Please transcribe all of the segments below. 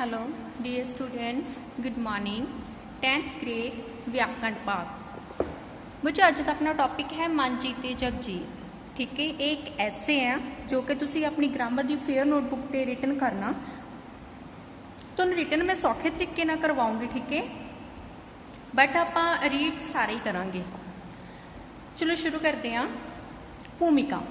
Hello dear students, good morning. 10th grade व्याकरण पाठ। मुझे अज का अपना टॉपिक है मन जीते जगजीत। ठीक है, एक ऐसे है जो कि तुसी अपनी ग्रामर की फेयर नोटबुक से रिटन करना। तुम रिटन मैं सौखे तरीके ना करवाऊंगी, ठीक है, बट आप रीड सारे ही करांगे। चलो शुरू करते हैं। भूमिका।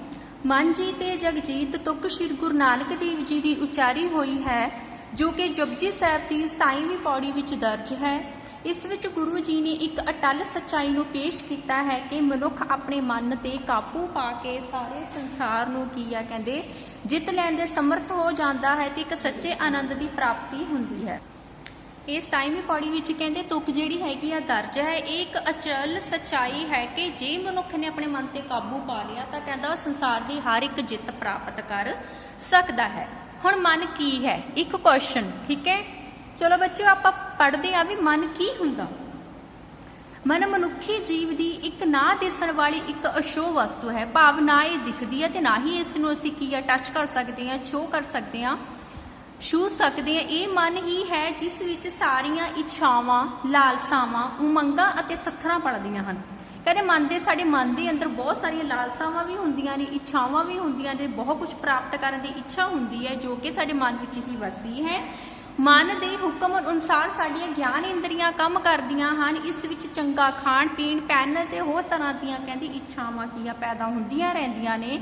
मन जीते जगजीत तुक श्री गुरु नानक देव जी की उचारी हुई है, जो कि जपजी साहब की 27वीं पौड़ी विच दर्ज है। इस विच गुरु जी ने एक अटल सच्चाई को पेश किया है कि मनुख अपने मन ते काबू पा के सारे संसार नूं की आ कहंदे जित लैण दे समर्थ हो जाता है ते एक सच्चे आनंद की प्राप्ति हुंदी है। इस 27वीं पौड़ी विच कहंदे तुक जिहड़ी हैगी आ दर्ज है, एक अचल सच्चाई है कि जे मनुख ने अपने मन ते काबू पा लिया तो कहंदा संसार की हर एक जित प्राप्त कर सकता है। हुण मन की है, एक क्वेश्चन, ठीक है। चलो बच्चों आप पढ़ते हैं भी मन की हुंदा। मन मनुखी जीव की एक ना दिसण वाली एक अशो वस्तु है, भाव ना ये दिखती है तो ना ही इसनूं असीं की है टच कर सकते हैं, छो कर सकते हैं, छू सकते हैं। ये मन ही है जिस विच सारियां इच्छावां, लालसावां, उमंगां अते सत्थरां पलदियां हन। कहते मन के साडे मन के अंदर बहुत सारिया लालसावां भी होंदियां ने, इच्छावां भी होंदियां ने, बहुत कुछ प्राप्त करने की इच्छा होंदी है जो कि साडे मन विच ही वसदी है। मन के हुक्म अनुसार साडियां ज्ञान इंद्रियां काम करदियां हन। इस विच चंगा खाण पीण पहनण ते होर तरह दीयां कहंदी इच्छावां की पैदा होंदियां रहिंदियां ने।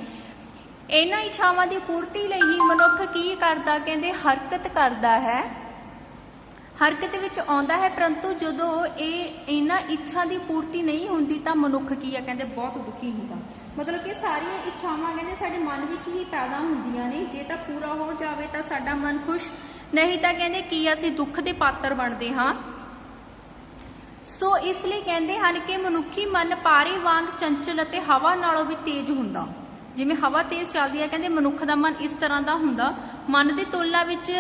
इन्हां इच्छावां की पूर्ति लई ही मनुख की करदा कहंदे हरकत करदा है, हरकत विच आउंदा है। परंतु जदों इन्हां इच्छा की पूर्ति नहीं होंदी तां मनुख की है कहंदे बहुत दुखी हुंदा। मतलब कि सारियां इच्छावां कहंदे साडे मन विच ही पैदा होंदियां ने। जे तां पूरा हो जावे तां साडा मन खुश, नहीं तां कहंदे कि असीं दुख दे पात्र बनदे हां। सो इसलिए कहंदे हन कि मनुखी मन पारे वांग चंचल अते हवा नालों भी तेज हुंदा। जिवें हवा तेज चलदी है कहंदे मनुख दा मन इस तरह दा हुंदा। मन दी तुलना विच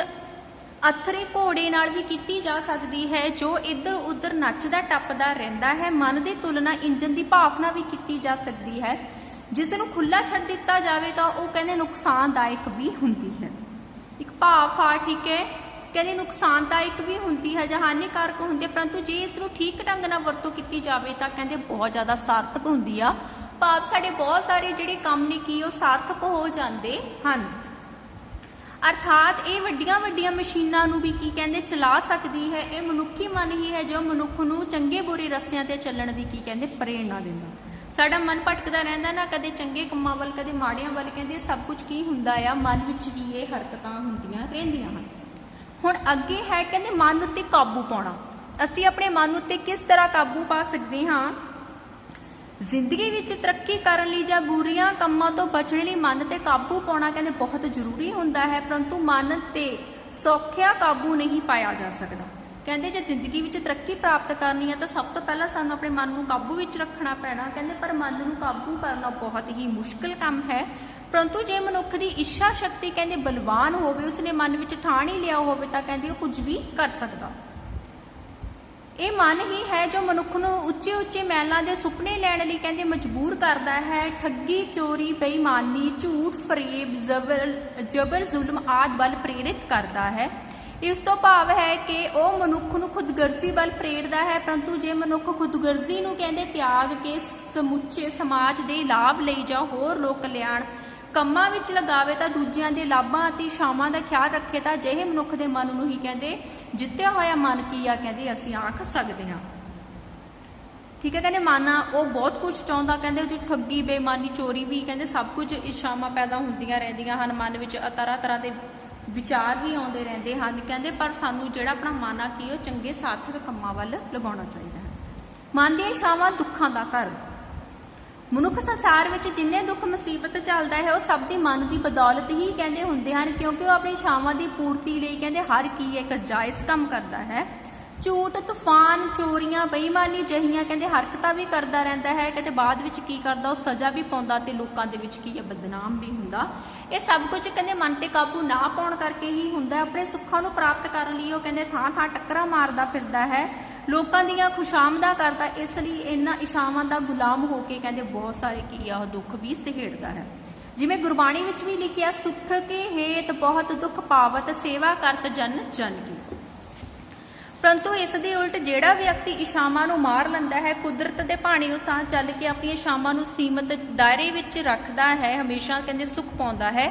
अथरे घोड़े नाल भी कीती जा सकती है जो इधर उधर नचदा टपदा रहिंदा है। मन की तुलना इंजन की भावना भी की जा सकती है, जिसनूं खुला छड्ड दिता जाए तो वह कहते नुकसानदायक भी हुंदी है। एक भाव आ, ठीक है, कहते नुकसानदायक भी हुंदी है जां हानिकारक हुंदी है। परंतु जे इसनूं ठीक ढंग नाल वरतों की जाए तो कहते बहुत ज़्यादा सार्थक हुंदी आ। भाव साडे बहुत सारे जिहड़े काम ने की सार्थक हो जाते हैं। अर्थात ये वड्डियां वड्डियां मशीनां नूं भी की कहंदे चला सकती है। ये मनुखी मन ही है जो मनुख नूं चंगे बुरे रस्तियां ते चलण दी की कहंदे प्रेरणा दिंदा। साडा मन भटकदा रहिंदा ना, कदे चंगे कंमां वल कदे माड़ियां वल, कहंदे सब कुछ की हुंदा आ मन विच ही ये हरकतां हुंदियां रहिंदियां हन। हुण अगे है कहंदे मन उत्ते काबू पाउणा। असीं अपने मन उत्ते किस तरह काबू पा सकदे हां? जिंदगी विच तरक्की करन लई जां बुरियां कामां तो बचण लई मन ते काबू पाउणा कहंदे बहुत जरूरी हुंदा है। परंतु मन ते सौखिया काबू नहीं पाया जा सकदा। कहंदे जे जिंदगी विच तरक्की प्राप्त करनी है तो सब तो पहला सानूं अपने मन नूं काबू विच रखना पैना। कहंदे पर मन नूं काबू करना बहुत ही मुश्किल काम है। परंतु जे मनुख की इच्छा शक्ति कहंदे बलवान होवे, उसने मन विच ठाण ही लिया होवे तां कहंदे ओह कुछ भी कर सकदा। ये मन ही है जो मनुख नूं उच्चे उच्चे महलों के सुपने लैण लई कहंदे मजबूर करता है। ठगी, चोरी, बेईमानी, झूठ, फरेब, जबर जुल्म आदि वल प्रेरित करता है। इस तो भाव है कि वह मनुख नूं खुदगर्जी वल प्रेरदा है। परंतु जे मनुख खुदगर्जी नूं कहंदे त्याग के समुचे समाज के लाभ लई जां होर लोक कल्याण ਕੰਮਾਂ ਵਿੱਚ लगावे तो दूजिਆਂ ਦੇ ਲਾਭਾਂ ਅਤੇ ਇਛਾਵਾਂ ਦਾ ਖਿਆਲ ਰੱਖੇ ਤਾਂ ਅਜਿਹੇ ਮਨੁੱਖ ਦੇ ਮਨ ਨੂੰ ਹੀ ਕਹਿੰਦੇ ਜਿੱਤਿਆ ਹੋਇਆ ਮਨ ਕੀ ਆ ਕਹਿੰਦੇ ਅਸੀਂ ਆਖ ਸਕਦੇ ਹਾਂ। ठीक है, कहते मन वो बहुत कुछ चाहता, कहते ठगी, बेईमानी, चोरी भी कहते सब कुछ इच्छावां पैदा होंदियां रहिंदियां हन। मन विच तरह तरह के विचार भी आउंदे रहिंदे हन। कहते पर सानू जिहड़ा अपना मन आ की चंगे सार्थक कामां वल लगाउणा चाहीदा है। मन दी इच्छावां दुखां दा घर। मनुख संसार में जिन्ने दुख मुसीबत चलता है वह सब दी मन की बदौलत ही कहते होंदे हन, क्योंकि वह अपनी इच्छावां की पूर्ति लई कहते हर की एक जायज़ काम करता है। झूठ, तूफान, चोरियां, बेईमानी जहियां कहते हरकतां भी करता रहता है। कहते बाद विच की करता वह सज़ा भी पाउंदा ते लोकां दे विच की है बदनाम भी हुंदा। ये सब कुछ कहते मन ते काबू ना पाउण करके ही हुंदा। अपने सुखां नूं प्राप्त करन लई वह कहते थां थां टक्करां मारदा फिरदा है, लोगों दीयां खुशामदा करता। इसलिए इन्हां इच्छावां दा गुलाम होके कहते बहुत सारे की आ दुख भी सहेड़दा है। जिवें गुरबाणी विच भी लिखिया, सुख के हेत बहुत दुख पावत, सेवा करत जन जन की। परंतु इस दे उलट ਜਿਹੜਾ ਵਿਅਕਤੀ ਇਛਾਵਾਂ ਨੂੰ ਮਾਰ ਲੈਂਦਾ ਹੈ, ਕੁਦਰਤ ਦੇ ਭਾਣੇ ਅਨੁਸਾਰ ਚੱਲ ਕੇ ਆਪਣੀਆਂ ਇਛਾਵਾਂ ਨੂੰ ਸੀਮਤ ਦਾਇਰੇ ਵਿੱਚ ਰੱਖਦਾ ਹੈ, ਹਮੇਸ਼ਾ ਕਹਿੰਦੇ ਸੁਖ ਪਾਉਂਦਾ ਹੈ।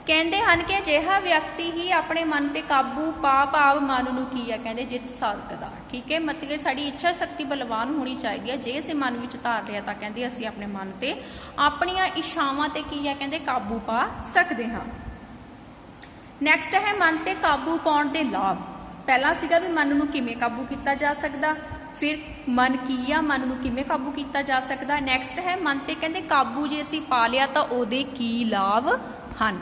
ਕਹਿੰਦੇ ਹਨ ਕਿ ਅਜਿਹਾ ਵਿਅਕਤੀ ਹੀ ਆਪਣੇ ਮਨ ਤੇ ਕਾਬੂ ਪਾ ਭਾਵ ਮਨ ਨੂੰ ਕੀ ਹੈ ਕਹਿੰਦੇ ਜਿੱਤ ਸਕਦਾ। ਠੀਕ ਹੈ, ਮਤਲਬ ਸਾਡੀ ਇੱਛਾ ਸ਼ਕਤੀ ਬਲਵਾਨ ਹੋਣੀ ਚਾਹੀਦੀ ਹੈ। ਜੇ ਅਸੀਂ ਮਨ ਵਿੱਚ ਧਾਰ ਲਿਆ ਤਾਂ ਕਹਿੰਦੇ ਅਸੀਂ ਆਪਣੇ ਮਨ ਤੇ ਆਪਣੀਆਂ ਇਛਾਵਾਂ ਤੇ ਕੀ ਹੈ ਕਹਿੰਦੇ ਕਾਬੂ ਪਾ ਸਕਦੇ ਹਾਂ। ਨੈਕਸਟ ਹੈ ਮਨ ਤੇ ਕਾਬੂ ਪਾਉਣ ਦੇ ਲਾਭ। ਪਹਿਲਾਂ ਸੀਗਾ ਵੀ ਮਨ ਨੂੰ ਕਿਵੇਂ ਕਾਬੂ ਕੀਤਾ ਜਾ ਸਕਦਾ, ਫਿਰ ਮਨ ਕੀ ਆ, ਮਨ ਨੂੰ ਕਿਵੇਂ ਕਾਬੂ ਕੀਤਾ ਜਾ ਸਕਦਾ। ਨੈਕਸਟ ਹੈ ਮਨ ਤੇ ਕਹਿੰਦੇ ਕਾਬੂ ਜੇ ਅਸੀਂ ਪਾ ਲਿਆ ਤਾਂ ਉਹਦੇ ਕੀ ਲਾਭ ਹਨ।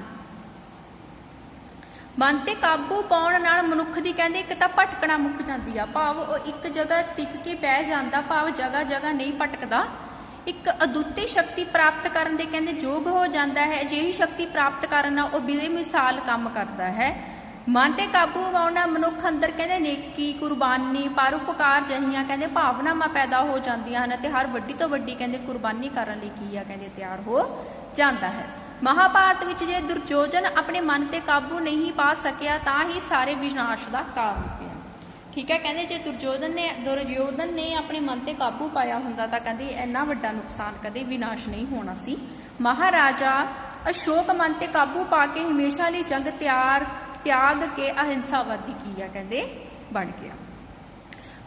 ਮਨ ਤੇ ਕਾਬੂ ਪਾਉਣ ਨਾਲ ਮਨੁੱਖ ਦੀ ਕਹਿੰਦੇ ਇੱਕ ਤਾਂ ਭਟਕਣਾ ਮੁੱਕ ਜਾਂਦੀ ਆ, ਭਾਵ ਉਹ ਇੱਕ ਜਗ੍ਹਾ ਟਿਕ ਕੇ ਬਹਿ ਜਾਂਦਾ, ਭਾਵ ਜਗ੍ਹਾ ਜਗ੍ਹਾ ਨਹੀਂ ਭਟਕਦਾ। ਇੱਕ ਅਦੁੱਤੀ ਸ਼ਕਤੀ ਪ੍ਰਾਪਤ ਕਰਨ ਦੇ ਕਹਿੰਦੇ ਯੋਗ ਹੋ ਜਾਂਦਾ ਹੈ। ਅਜਿਹੀ ਸ਼ਕਤੀ ਪ੍ਰਾਪਤ ਕਰਨ ਨਾਲ ਉਹ ਬੇਮਿਸਾਲ ਕੰਮ ਕਰਦਾ ਹੈ। ਮਨ ਤੇ ਕਾਬੂ ਪਾਉਣ ਨਾਲ ਮਨੁੱਖ ਅੰਦਰ ਕਹਿੰਦੇ ਨੇਕੀ, ਕੁਰਬਾਨੀ, ਪਰਉਪਕਾਰ ਜਿਹੀਆਂ ਕਹਿੰਦੇ ਭਾਵਨਾਵਾਂ ਪੈਦਾ ਹੋ ਜਾਂਦੀਆਂ ਹਨ ਅਤੇ ਹਰ ਵੱਡੀ ਤੋਂ ਵੱਡੀ ਕਹਿੰਦੇ ਕੁਰਬਾਨੀ ਕਰਨ ਲਈ ਕੀ ਆ ਕਹਿੰਦੇ ਤਿਆਰ ਹੋ ਜਾਂਦਾ ਹੈ। ਮਹਾਭਾਰਤ ਵਿੱਚ ਜੇ ਦੁਰਯੋਧਨ ਆਪਣੇ ਮਨ ਤੇ ਕਾਬੂ ਨਹੀਂ ਪਾ ਸਕਿਆ ਤਾਂ ਹੀ ਸਾਰੇ ਵਿਨਾਸ਼ ਦਾ ਕਾਰਨ ਪਿਆ। ਠੀਕ ਹੈ, ਕਹਿੰਦੇ ਜੇ ਦੁਰਯੋਧਨ ਨੇ ਆਪਣੇ ਮਨ ਤੇ ਕਾਬੂ ਪਾਇਆ ਹੁੰਦਾ ਤਾਂ ਕਹਿੰਦੇ ਇੰਨਾ ਵੱਡਾ ਨੁਕਸਾਨ ਕਦੇ ਵਿਨਾਸ਼ ਨਹੀਂ ਹੋਣਾ ਸੀ। ਮਹਾਰਾਜਾ ਅਸ਼ੋਕ ਮਨ ਤੇ ਕਾਬੂ ਪਾ ਕੇ ਹਮੇਸ਼ਾ ਲਈ ਜੰਗ ਤਿਆਗ ਕੇ ਅਹਿੰਸਾਵਾਦੀ ਕੀ ਆ ਕਹਿੰਦੇ ਬਣ ਗਿਆ।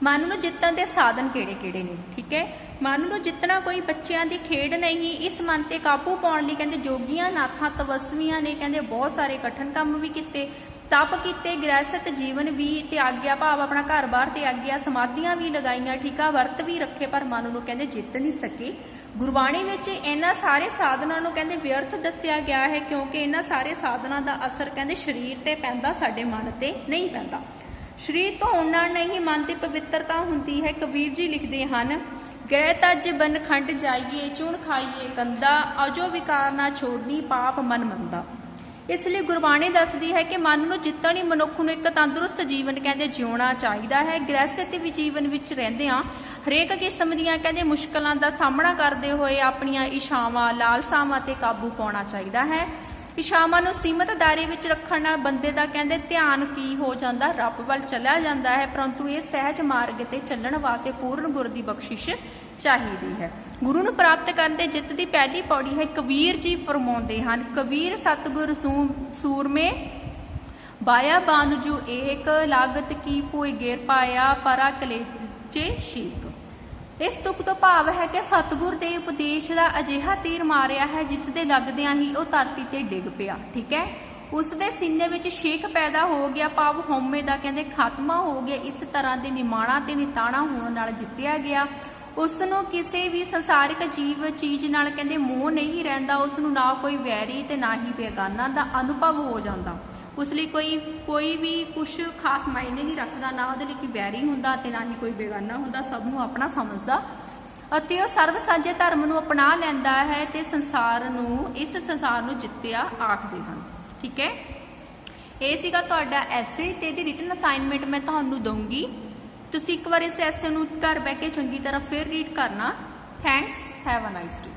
ਮਨ ਨੂੰ ਜਿੱਤਣ ਦੇ ਸਾਧਨ ਕਿਹੜੇ ਕਿਹੜੇ ਨੇ। ਠੀਕ ਹੈ, ਮਨ ਨੂੰ ਜਿੱਤਣਾ ਕੋਈ ਬੱਚਿਆਂ ਦੀ ਖੇਡ ਨਹੀਂ। ਇਸ ਮਨ ਤੇ ਕਾਬੂ ਪਾਉਣ ਲਈ ਕਹਿੰਦੇ ਜੋਗੀਆਂ, ਨਾਥਾਂ, ਤਪਸਵੀਆਂ ਨੇ ਕਹਿੰਦੇ ਬਹੁਤ ਸਾਰੇ ਕਠਿਨ ਕੰਮ ਵੀ ਕੀਤੇ, ਤਪ ਕੀਤੇ, ਗ੍ਰਹਿਸਥ ਜੀਵਨ ਵੀ ਤਿਆਗਿਆ, ਭਾਵ ਆਪਣਾ ਘਰ-ਬਾਰ ਤਿਆਗਿਆ, ਸਮਾਧੀਆਂ ਵੀ ਲਗਾਈਆਂ, ਠੀਕ ਆ, ਵਰਤ ਵੀ ਰੱਖੇ, ਪਰ ਮਨ ਨੂੰ ਕਹਿੰਦੇ ਜਿੱਤ ਨਹੀਂ ਸਕੇ। ਗੁਰਬਾਣੀ ਵਿੱਚ ਇਹਨਾਂ ਸਾਰੇ ਸਾਧਨਾਂ ਨੂੰ ਕਹਿੰਦੇ ਵਿਅਰਥ ਦੱਸਿਆ ਗਿਆ ਹੈ, ਕਿਉਂਕਿ ਇਹਨਾਂ ਸਾਰੇ ਸਾਧਨਾਂ ਦਾ ਅਸਰ ਕਹਿੰਦੇ ਸਰੀਰ ਤੇ ਪੈਂਦਾ, ਸਾਡੇ ਮਨ ਤੇ ਨਹੀਂ ਪੈਂਦਾ। ਸਰੀਰ ਧੋਣ ਨਾਲ ਨਹੀਂ ਮਨ ਦੀ ਪਵਿੱਤਰਤਾ ਹੁੰਦੀ ਹੈ। ਕਬੀਰ ਜੀ ਲਿਖਦੇ ਹਨ, ਗਏ ਤਜ ਬਨ ਖੰਡ ਜਾਈਏ, ਚੂਣ ਖਾਈਏ ਕੰਦਾ, ਅਜੋ ਵਿਕਾਰ ਨਾ ਛੋੜਨੀ, ਪਾਪ ਮਨ ਮੰਦਾ। ਇਸ ਲਈ ਗੁਰਬਾਣੀ ਦੱਸਦੀ ਹੈ ਕਿ ਮਨ ਨੂੰ ਜਿੱਤਣ ਲਈ ਮਨੁੱਖ ਨੂੰ ਇੱਕ ਤੰਦਰੁਸਤ ਜੀਵਨ ਕਹਿੰਦੇ ਜਿਉਣਾ ਚਾਹੀਦਾ ਹੈ। ਗ੍ਰਹਿਸਥ ਵੀ ਜੀਵਨ ਵਿੱਚ ਰਹਿੰਦੇ ਆ ਹਰੇਕ ਕਿਸਮ ਦੀਆਂ ਕਹਿੰਦੇ ਮੁਸ਼ਕਲਾਂ ਦਾ ਸਾਹਮਣਾ ਕਰਦੇ ਹੋਏ ਆਪਣੀਆਂ ਇਛਾਵਾਂ, ਲਾਲਸਾਵਾਂ ਤੇ ਕਾਬੂ ਪਾਉਣਾ ਚਾਹੀਦਾ ਹੈ। ਇਛਾਵਾਂ ਨੂੰ ਸੀਮਤ ਦਾਇਰੇ ਵਿੱਚ ਰੱਖਣ ਨਾਲ ਬੰਦੇ ਦਾ ਕਹਿੰਦੇ ਧਿਆਨ ਕੀ ਹੋ ਜਾਂਦਾ, ਰੱਬ ਵੱਲ ਚਲਿਆ ਜਾਂਦਾ ਹੈ। ਪਰੰਤੂ ਇਹ ਸਹਿਜ ਮਾਰਗ ਤੇ ਚੱਲਣ ਵਾਸਤੇ ਪੂਰਨ ਗੁਰ ਦੀ ਬਖਸ਼ਿਸ਼ ਚਾਹੀਦੀ ਹੈ। ਗੁਰੂ ਨੂੰ ਪ੍ਰਾਪਤ ਕਰਨ ਦੇ ਜਿੱਤ ਦੀ ਪਹਿਲੀ ਪੌੜੀ ਹੈ। ਕਬੀਰ ਜੀ ਫਰਮਾਉਂਦੇ ਹਨ, ਕਬੀਰ ਸਤਿਗੁਰ ਸੂਰਮੇ ਬਾਇਆ ਬਾਨਜੂ ਏਕ, ਲਾਗਤ ਕੀ ਭੋਇ ਗੇਰ ਪਾਇਆ, ਪਰਾ ਕਲੇਚੇ ਸ਼ੀਕ। ਇਸ ਤੁਕ ਤੋਂ ਭਾਵ ਹੈ ਕਿ ਸਤਿਗੁਰ ਦੇ ਉਪਦੇਸ਼ ਦਾ ਅਜਿਹਾ ਤੀਰ ਮਾਰਿਆ ਹੈ ਜਿਸ ਦੇ ਲੱਗਦਿਆਂ ਹੀ ਉਹ ਧਰਤੀ ਤੇ ਡਿੱਗ ਪਿਆ। ਠੀਕ ਹੈ, ਉਸ ਦੇ ਸੀਨੇ ਵਿੱਚ ਛੇਕ ਪੈਦਾ ਹੋ ਗਿਆ, ਭਾਵ ਹਉਮੈ ਦਾ ਕਹਿੰਦੇ ਖਾਤਮਾ ਹੋ ਗਿਆ। ਇਸ ਤਰ੍ਹਾਂ ਦੇ ਨਿਮਾਣਾ ਤੇ ਨਿਤਾਣਾ ਹੋਣ ਨਾਲ ਜਿੱਤਿਆ ਗਿਆ। ਉਸ ਨੂੰ ਕਿਸੇ ਵੀ ਸੰਸਾਰਿਕ ਜੀਵ ਚੀਜ਼ ਨਾਲ ਕਹਿੰਦੇ ਮੋਹ ਨਹੀਂ ਰਹਿੰਦਾ। ਉਸ ਨੂੰ ਨਾ ਕੋਈ ਵੈਰੀ ਤੇ ਨਾ ਹੀ ਬੇਗਾਨਾ ਦਾ ਅਨੁਭਵ ਹੋ ਜਾਂਦਾ। ਉਸ ਲਈ ਕੋਈ ਵੀ ਕੁਛ ਖਾਸ ਮਾਇਨੇ ਨਹੀਂ ਰੱਖਦਾ, ਨਾ ਉਹਦੇ ਲਈ ਕੋਈ ਵੈਰੀ ਹੁੰਦਾ ਤੇ ਨਾ ਹੀ ਕੋਈ ਬੇਗਾਨਾ ਹੁੰਦਾ, ਸਭ ਨੂੰ ਆਪਣਾ ਸਮਝਦਾ ਅਤੇ ਉਹ ਸਰਬ ਸਾਂਝੇ ਧਰਮ ਨੂੰ ਅਪਣਾ ਲੈਂਦਾ ਹੈ ਤੇ ਇਸ ਸੰਸਾਰ ਨੂੰ ਜਿੱਤਿਆ ਆਖਦੇ ਹਨ। ਠੀਕ ਹੈ, ਇਹ ਸੀਗਾ ਤੁਹਾਡਾ ਐਸੇ ਤੇ ਇਹਦੀ ਰਿਟਨ ਅਸਾਈਨਮੈਂਟ ਮੈਂ ਤੁਹਾਨੂੰ ਦਊਂਗੀ। ਤੁਸੀਂ ਇੱਕ ਵਾਰ ਇਸ ਐਸੇ ਨੂੰ ਘਰ ਬਹਿ ਕੇ ਚੰਗੀ ਤਰ੍ਹਾਂ ਫਿਰ ਰੀਡ ਕਰਨਾ। Thanks, have a nice day.